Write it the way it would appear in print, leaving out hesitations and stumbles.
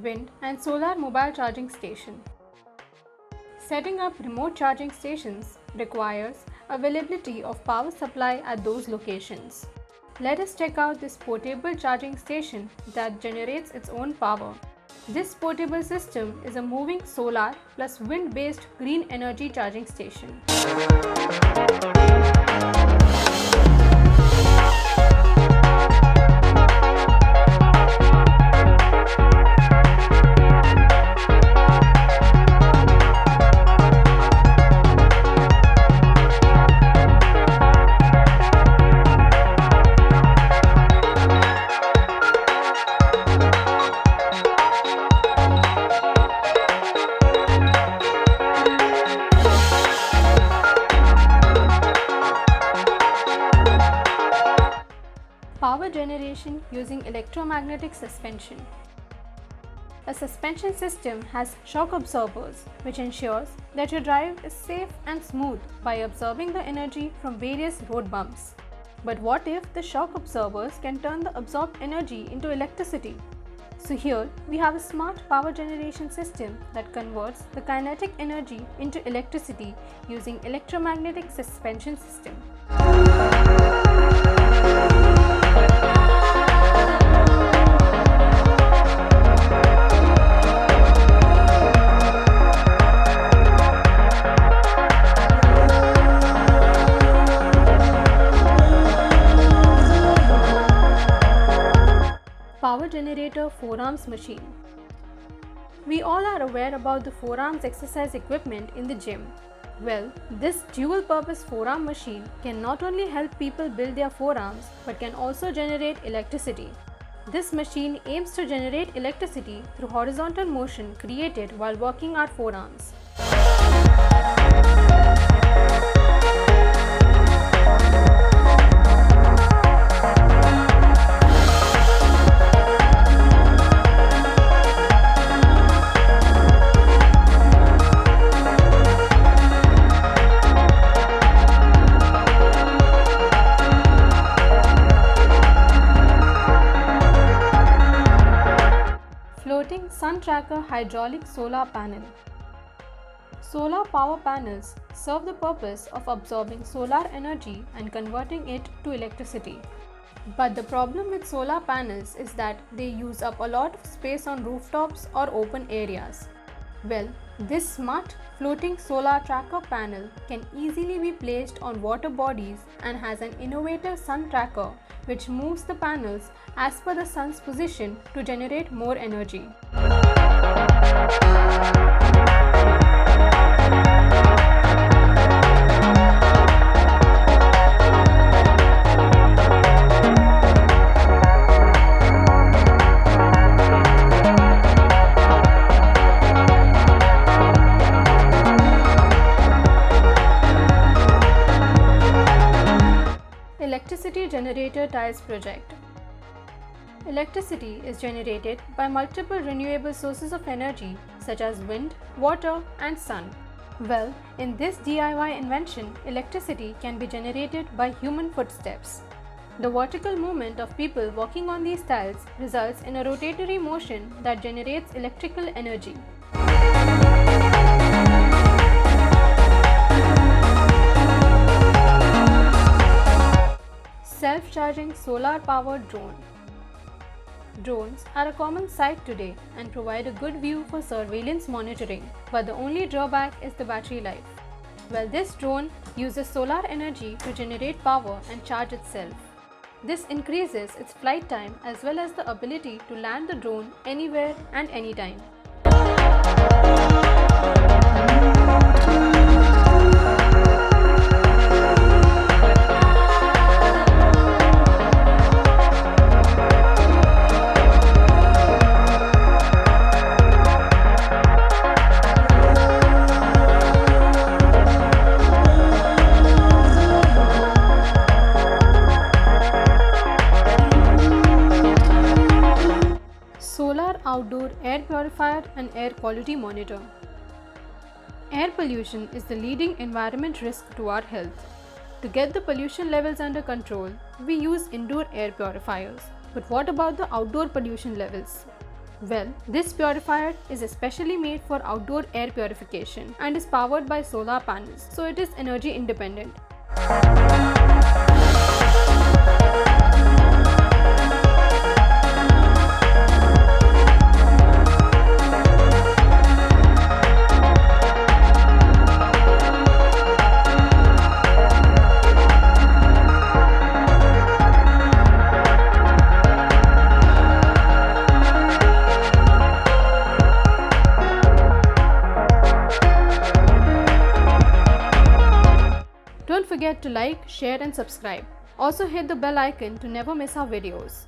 wind and solar mobile charging station. Setting up remote charging stations requires availability of power supply at those locations. Let us check out this portable charging station that generates its own power. This portable system is a moving solar plus wind-based green energy charging station. Power generation using electromagnetic suspension. A suspension system has shock absorbers, which ensures that your drive is safe and smooth by absorbing the energy from various road bumps. But what if the shock absorbers can turn the absorbed energy into electricity? So here we have a smart power generation system that converts the kinetic energy into electricity using electromagnetic suspension system. Power generator forearms machine. We all are aware about the forearms exercise equipment in the gym. Well, this dual-purpose forearm machine can not only help people build their forearms but can also generate electricity. This machine aims to generate electricity through horizontal motion created while working our forearms. Floating Sun Tracker Hydraulic Solar Panel. Solar power panels serve the purpose of absorbing solar energy and converting it to electricity. But the problem with solar panels is that they use up a lot of space on rooftops or open areas. Well, this smart floating solar tracker panel can easily be placed on water bodies and has an innovative sun tracker which moves the panels as per the sun's position to generate more energy. Electricity Generator Tiles Project. Electricity is generated by multiple renewable sources of energy such as wind, water and sun. Well, in this DIY invention, electricity can be generated by human footsteps. The vertical movement of people walking on these tiles results in a rotatory motion that generates electrical energy. Self-charging solar-powered drone. Drones are a common sight today and provide a good view for surveillance monitoring, but the only drawback is the battery life. Well, this drone uses solar energy to generate power and charge itself. This increases its flight time as well as the ability to land the drone anywhere and anytime. Solar outdoor air purifier and air quality monitor. Air pollution is the leading environment risk to our health. To get the pollution levels under control, we use indoor air purifiers. But what about the outdoor pollution levels? Well, this purifier is especially made for outdoor air purification and is powered by solar panels, so it is energy independent. Don't forget to like, share and subscribe. Also hit the bell icon to never miss our videos.